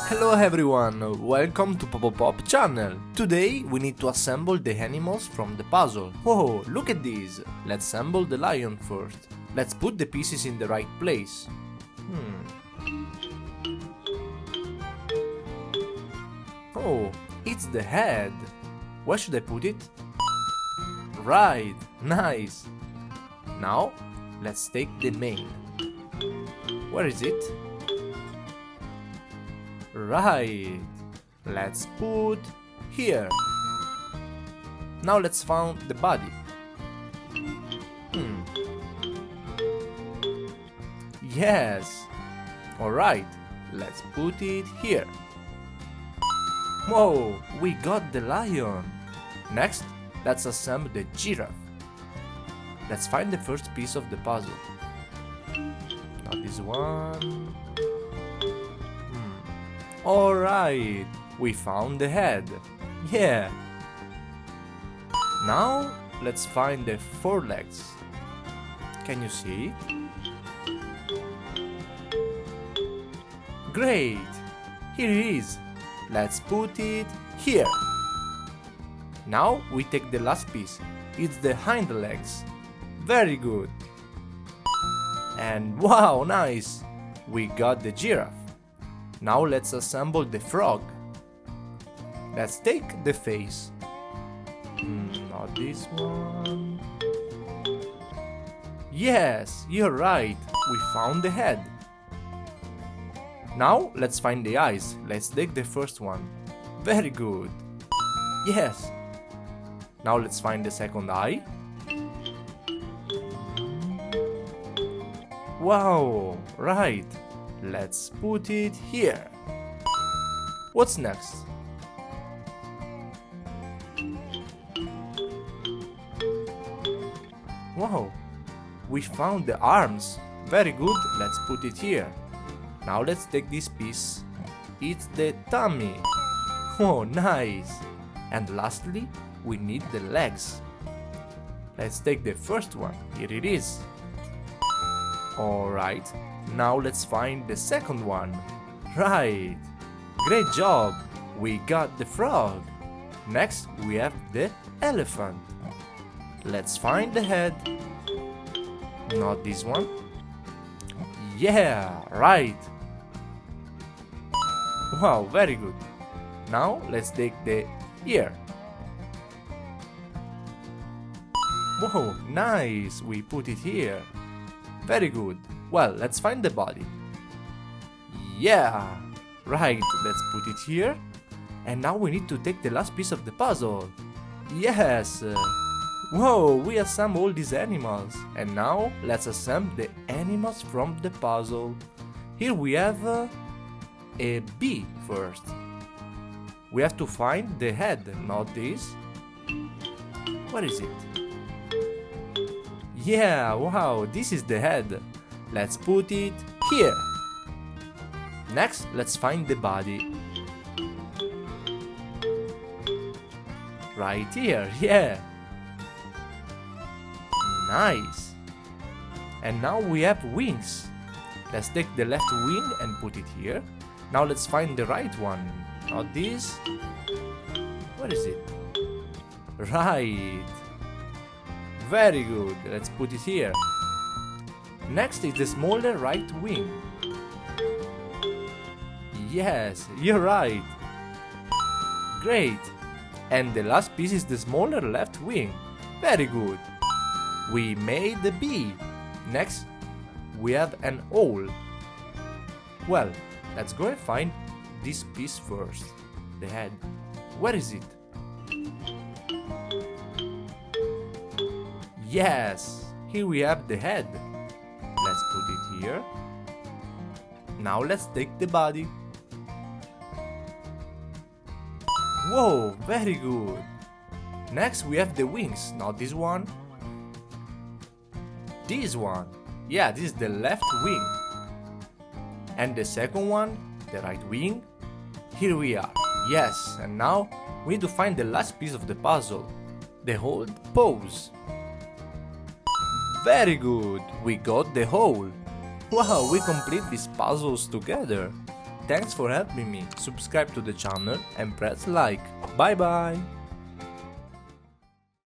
Hello everyone, welcome to Pop channel. Today we need to assemble the animals from the puzzle. Whoa, look at this! Let's assemble the lion first. Let's put the pieces in the right place. Oh, it's the head. Where should I put it? Right, nice. Now, let's take the mane. Where is it? Right, let's put here. Now let's find the body. Yes. Alright, let's put it here. Whoa, we got the lion. Next, let's assemble the giraffe. Let's find the first piece of the puzzle. Not this one. Alright, we found the head. Yeah. Now, let's find the four legs. Can you see it? Great! Here it is. Let's put it here. Now we take the last piece. It's the hind legs. Very good. And wow, nice! We got the giraffe. Now let's assemble the frog. Let's take the face. Not this one. Yes, you're right. We found the head. Now let's find the eyes. Let's take the first one. Very good. Yes. Now let's find the second eye. Wow, right. Let's put it here. What's next? Wow, we found the arms. Very good, let's put it here. Now let's take this piece. It's the tummy. Oh, nice. And lastly, we need the legs. Let's take the first one. Here it is. Alright, now let's find the second one. Right. Great job. We got the frog. Next, we have the elephant. Let's find the head. Not this one. Yeah, right. Wow, very good. Now let's take the ear. Whoa, nice. We put it here. Very good. Well, let's find the body. Yeah, right. Let's put it here. And now we need to take the last piece of the puzzle. Yes. Whoa, we assemble all these animals. And now let's assemble the animals from the puzzle. Here we have a bee first. We have to find the head, not this. Where is it? Yeah, wow, this is the head. Let's put it here. Next, let's find the body. Right here, yeah. Nice. And now we have wings. Let's take the left wing and put it here. Now let's find the right one. Not this. Where is it? Right. Very good. Let's put it here. Next is the smaller right wing. Yes, you're right. Great. And the last piece is the smaller left wing. Very good. We made the bee. Next, we have an owl. Well, let's go and find this piece first. The head. Where is it? Yes, here we have the head. Let's put it here. Now let's take the body. Whoa, very good. Next we have the wings, not this one. This one. Yeah, this is the left wing. And the second one, the right wing. Here we are. Yes, and now we need to find the last piece of the puzzle. The hold pose. Very good, we got the hole. Wow, we complete these puzzles together. Thanks for helping me. Subscribe to the channel and press like. Bye bye.